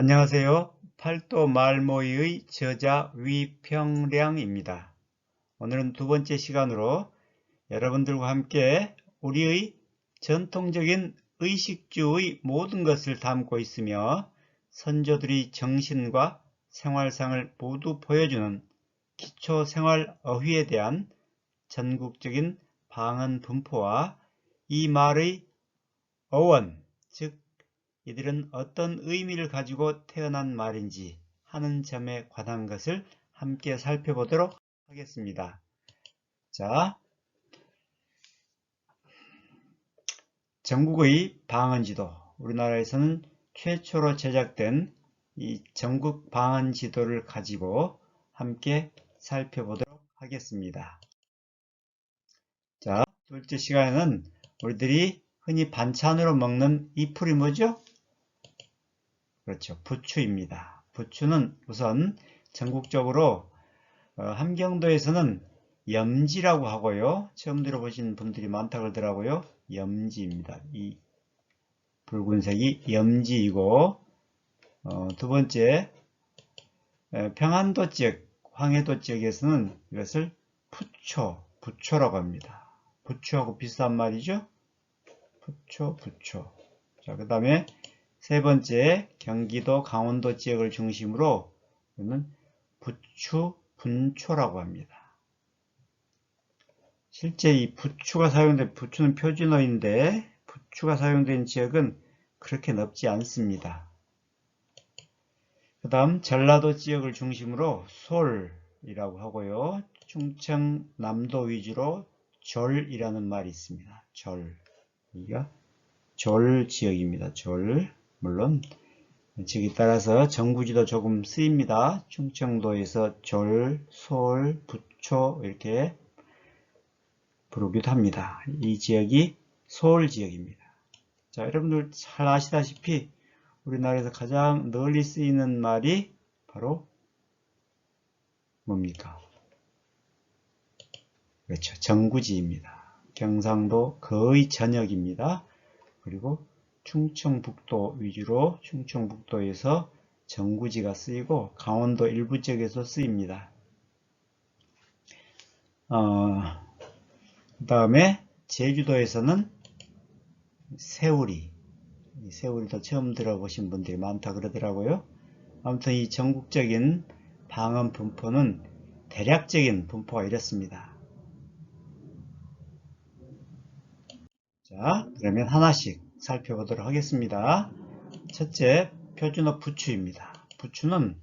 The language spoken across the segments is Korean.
안녕하세요. 팔도 말모이의 저자 위평량입니다. 오늘은 두 번째 시간으로 여러분들과 함께 우리의 전통적인 의식주의 모든 것을 담고 있으며 선조들이 정신과 생활상을 모두 보여주는 기초생활어휘에 대한 전국적인 방언 분포와 이 말의 어원, 즉 이들은 어떤 의미를 가지고 태어난 말인지 하는 점에 관한 것을 함께 살펴보도록 하겠습니다. 자, 전국의 방언지도, 우리나라에서는 최초로 제작된 이 전국 방언지도를 가지고 함께 살펴보도록 하겠습니다. 자, 두 번째 시간에는 우리들이 흔히 반찬으로 먹는 이 풀이 뭐죠? 그렇죠. 부추입니다. 부추는 우선 전국적으로 함경도에서는 염지라고 하고요. 처음 들어보신 분들이 많다 그러더라고요. 염지입니다. 이 붉은색이 염지이고 두 번째 평안도 지역, 황해도 지역에서는 이것을 부초라고 합니다. 부초하고 비슷한 말이죠. 부초. 자, 그 다음에 세 번째, 경기도, 강원도 지역을 중심으로 이는 부추, 분초라고 합니다. 실제 이 부추가 사용된, 부추는 표준어인데 부추가 사용된 지역은 그렇게 넓지 않습니다. 그 다음 전라도 지역을 중심으로 솔이라고 하고요. 충청남도 위주로 절이라는 말이 있습니다. 절. 여기가 졸 지역입니다. 졸. 물론 지역에 따라서 정부지도 조금 쓰입니다. 충청도에서 졸, 솔, 부초 이렇게 부르기도 합니다. 이 지역이 서울 지역입니다. 자, 여러분들 잘 아시다시피 우리나라에서 가장 널리 쓰이는 말이 바로 뭡니까? 그렇죠. 정구지입니다. 경상도 거의 전역입니다. 그리고 충청북도 위주로 충청북도에서 정구지가 쓰이고 강원도 일부 지역에서 쓰입니다. 그 다음에 제주도에서는 새우리도 처음 들어보신 분들이 많다 그러더라고요. 아무튼 이 전국적인 방언 분포는 대략적인 분포가 이렇습니다. 자, 그러면 하나씩 살펴보도록 하겠습니다. 첫째, 표준어 부추입니다. 부추는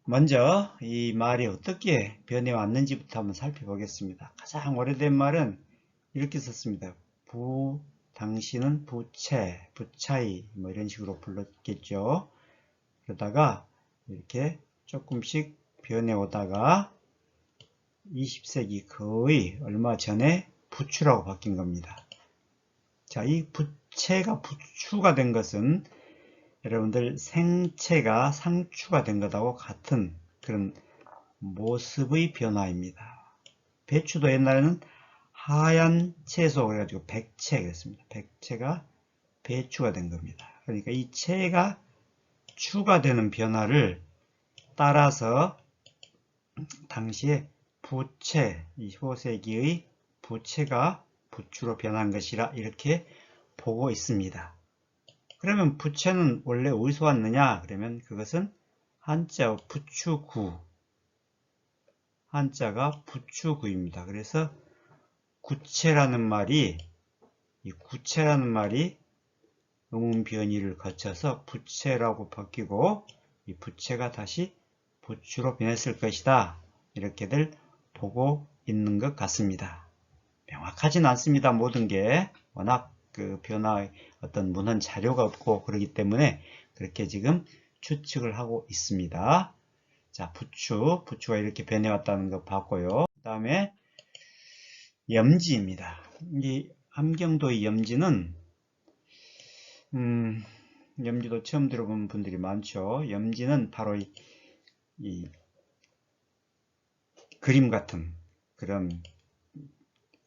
먼저 이 말이 어떻게 변해왔는지부터 한번 살펴보겠습니다. 가장 오래된 말은 이렇게 썼습니다. 당신은 부채, 부차이 뭐 이런 식으로 불렀겠죠. 그러다가 이렇게 조금씩 변해오다가 20세기 거의 얼마 전에 부추라고 바뀐 겁니다. 자, 이 부채가 부추가 된 것은 여러분들 생채가 상추가 된 것하고 같은 그런 모습의 변화입니다. 배추도 옛날에는 하얀 채소 그래가지고 백채 그랬습니다. 백채가 배추가 된 겁니다. 그러니까 이 채가 추가 되는 변화를 따라서 당시에 부채, 25세기의 부채가 부추로 변한 것이라 이렇게 보고 있습니다. 그러면 부채는 원래 어디서 왔느냐? 그러면 그것은 한자 부추구, 한자가 부추구입니다. 그래서 구채라는 말이 음운 변이를 거쳐서 부채라고 바뀌고 이 부채가 다시 부추로 변했을 것이다. 이렇게들 보고 있는 것 같습니다. 명확하진 않습니다. 모든 게 워낙 그 변화의 어떤 문헌 자료가 없고 그렇기 때문에 그렇게 지금 추측을 하고 있습니다. 자, 부추가 이렇게 변해왔다는 거 봤고요. 그 다음에 염지입니다. 이 함경도의 염지는 염지도 처음 들어본 분들이 많죠. 염지는 바로 이 그림 같은 그런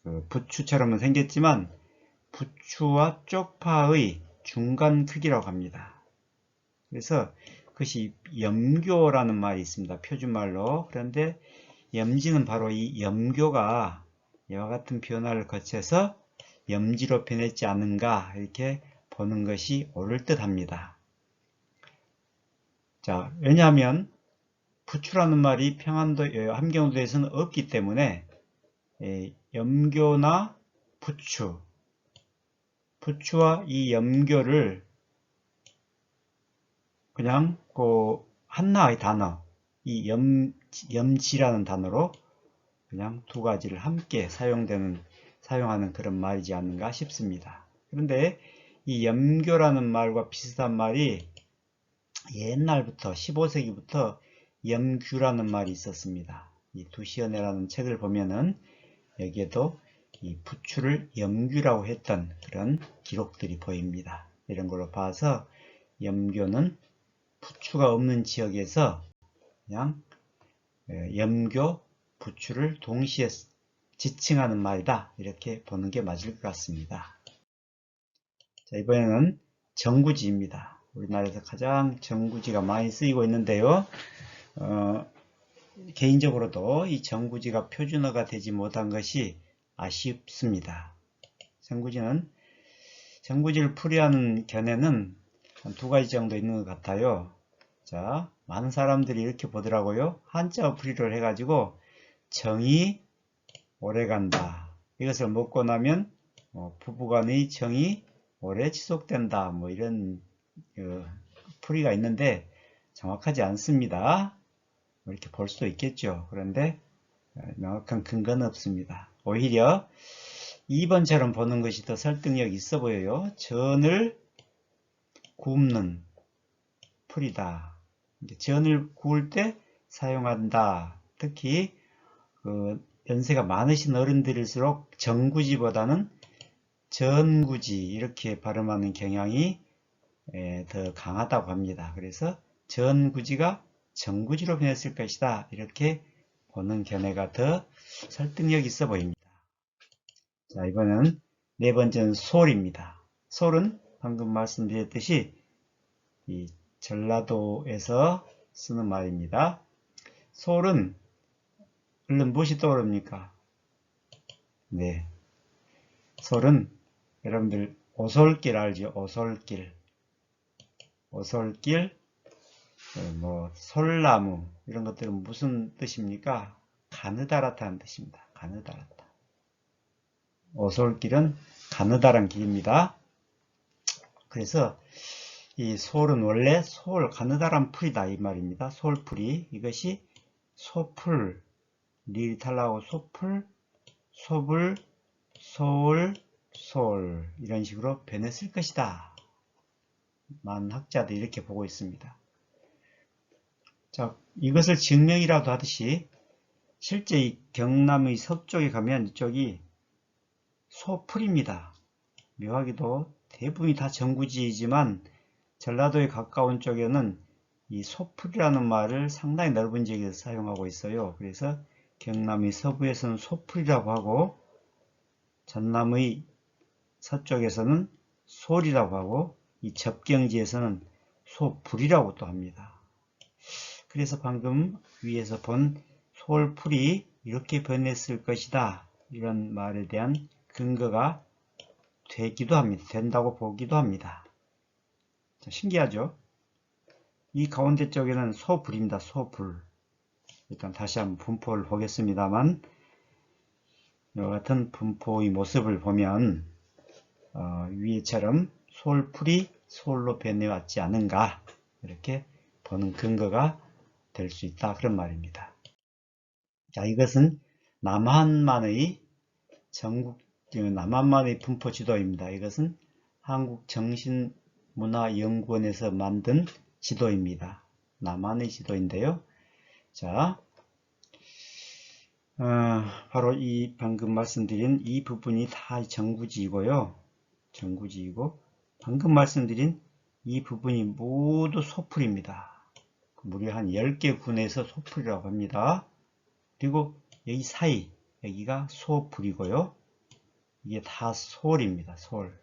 그 부추처럼은 생겼지만 부추와 쪽파의 중간 크기라고 합니다. 그래서 그것이 염교라는 말이 있습니다. 표준말로. 그런데 염지는 바로 이 염교가 이와 같은 변화를 거쳐서 염지로 변했지 않은가 이렇게 보는 것이 옳을 듯 합니다. 자, 왜냐하면 부추라는 말이 평안도 함경도에서는 없기 때문에 염교나 부추와 이 염교를 그냥 그 하나의 단어, 이 염지라는 단어로 그냥 두 가지를 함께 사용하는 그런 말이지 않는가 싶습니다. 그런데 이 염교라는 말과 비슷한 말이 옛날부터 15세기부터 염규라는 말이 있었습니다. 이 두시연애라는 책을 보면은 여기에도 이 부추를 염규라고 했던 그런 기록들이 보입니다. 이런 걸로 봐서 염교는 부추가 없는 지역에서 그냥 염교, 부추를 동시에 지칭하는 말이다. 이렇게 보는 게 맞을 것 같습니다. 자, 이번에는 정구지입니다. 우리나라에서 가장 정구지가 많이 쓰이고 있는데요. 개인적으로도 이 정구지가 표준어가 되지 못한 것이 아쉽습니다. 정구지를 풀이하는 견해는 한 두 가지 정도 있는 것 같아요. 자, 많은 사람들이 이렇게 보더라고요. 한자어 풀이를 해가지고 정이 오래간다. 이것을 먹고 나면 부부간의 정이 오래 지속된다. 뭐 이런 풀이가 있는데 정확하지 않습니다. 이렇게 볼 수도 있겠죠. 그런데 명확한 근거는 없습니다. 오히려 2번처럼 보는 것이 더 설득력 있어 보여요. 전을 굽는 풀이다. 전을 구울 때 사용한다. 특히 연세가 많으신 어른들일수록 정구지보다는 전구지 이렇게 발음하는 경향이 더 강하다고 합니다. 그래서 전구지가 정구지로 변했을 것이다. 이렇게 보는 견해가 더 설득력 있어 보입니다. 자, 이번엔 네 번째는 솔입니다. 솔은 방금 말씀드렸듯이 이 전라도에서 쓰는 말입니다. 솔은 얼른 무엇이 떠오릅니까? 네, 솔은 여러분들 오솔길 알죠? 오솔길, 뭐 솔나무 이런 것들은 무슨 뜻입니까? 가느다랗다는 뜻입니다. 가느다랗다. 오솔길은 가느다란 길입니다. 그래서 이 솔은 원래 가느다란 풀이다 이 말입니다. 솔풀이 이것이 소풀, 리을 탈라고 소풀, 소불, 소울, 솔 이런 식으로 변했을 것이다. 많은 학자들이 이렇게 보고 있습니다. 자, 이것을 증명이라도 하듯이 실제 이 경남의 서쪽에 가면 이쪽이 소풀입니다. 묘하게도 대부분이 다 정구지이지만 전라도에 가까운 쪽에는 이 소풀이라는 말을 상당히 넓은 지역에서 사용하고 있어요. 그래서 경남의 서부에서는 소풀이라고 하고 전남의 서쪽에서는 솔이라고 하고 이 접경지에서는 소불이라고 또 합니다. 그래서 방금 위에서 본 솔풀이 이렇게 변했을 것이다. 이런 말에 대한 근거가 되기도 합니다. 된다고 보기도 합니다. 자, 신기하죠? 이 가운데 쪽에는 소불입니다. 소불. 일단 다시 한번 분포를 보겠습니다만 이와 같은 분포의 모습을 보면 위에처럼 솔풀이 솔로 변해왔지 않은가 이렇게 보는 근거가 될 수 있다 그런 말입니다. 자, 이것은 남한만의 분포 지도입니다. 이것은 한국정신문화연구원에서 만든 지도입니다. 남한의 지도인데요. 자, 바로 이 방금 말씀드린 이 부분이 다 정구지이고요. 정구지이고 방금 말씀드린 이 부분이 모두 소풀입니다. 무려 한 10개 군에서 소풀이라고 합니다. 그리고 여기 사이 여기가 소풀이고요. 이게 다 솔입니다. 솔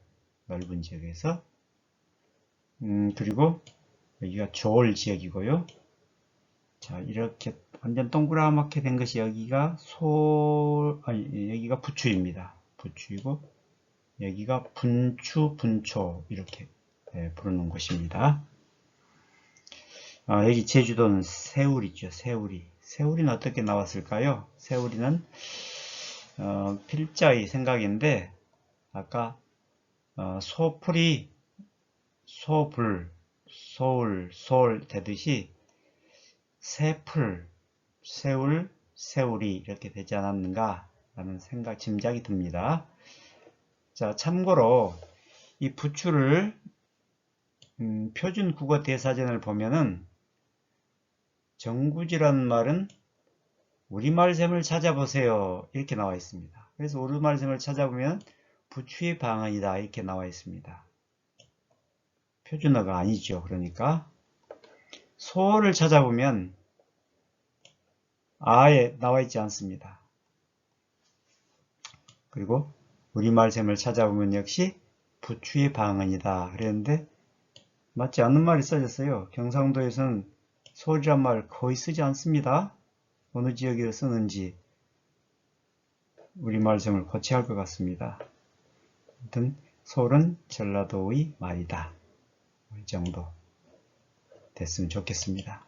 넓은 지역에서 그리고 여기가 조을 지역이고요. 자, 이렇게 완전 동그랗게 된 것이 여기가 여기가 부추입니다. 부추이고 여기가 분추, 분초 이렇게 부르는 곳입니다. 여기 제주도는 새우리죠. 새우리. 새우리는 어떻게 나왔을까요? 새우리는 필자의 생각인데 아까 소풀이 소불, 소울, 소울 되듯이 새풀, 새울, 새우리 이렇게 되지 않았는가 라는 생각, 짐작이 듭니다. 자, 참고로 이 부추를 표준 국어 대사전을 보면은 정구지라는 말은 우리말샘을 찾아보세요 이렇게 나와 있습니다. 그래서 우리말샘을 찾아보면 부추의 방언이다 이렇게 나와 있습니다. 표준어가 아니죠. 그러니까 소어를 찾아보면 아예 나와 있지 않습니다. 그리고 우리말샘을 찾아보면 역시 부추의 방언이다 그랬는데 맞지 않는 말이 써졌어요. 경상도에서는 소리란 말 거의 쓰지 않습니다. 어느 지역에 쓰는지 우리말샘을 고쳐야 할 것 같습니다. 아무튼 소는 전라도의 말이다. 이 정도 됐으면 좋겠습니다.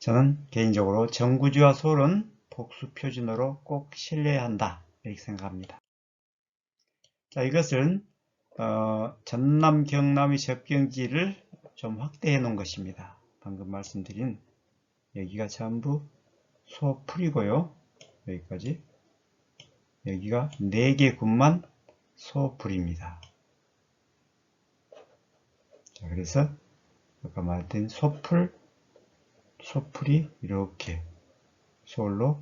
저는 개인적으로 정구지와 소는 복수 표준어로 꼭 실려야 한다 이렇게 생각합니다. 자, 이것은 전남 경남의 접경지를 좀 확대해 놓은 것입니다. 방금 말씀드린 여기가 전부 소풀이고요. 여기까지 여기가 4개 군만 소풀입니다. 자, 그래서 아까 말했던 소풀이 이렇게 소울로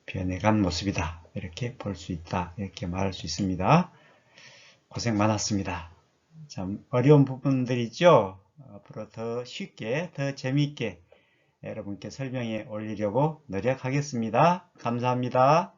변해간 모습이다. 이렇게 볼 수 있다. 이렇게 말할 수 있습니다. 고생 많았습니다. 참 어려운 부분들이죠. 앞으로 더 쉽게, 더 재미있게 여러분께 설명해 올리려고 노력하겠습니다. 감사합니다.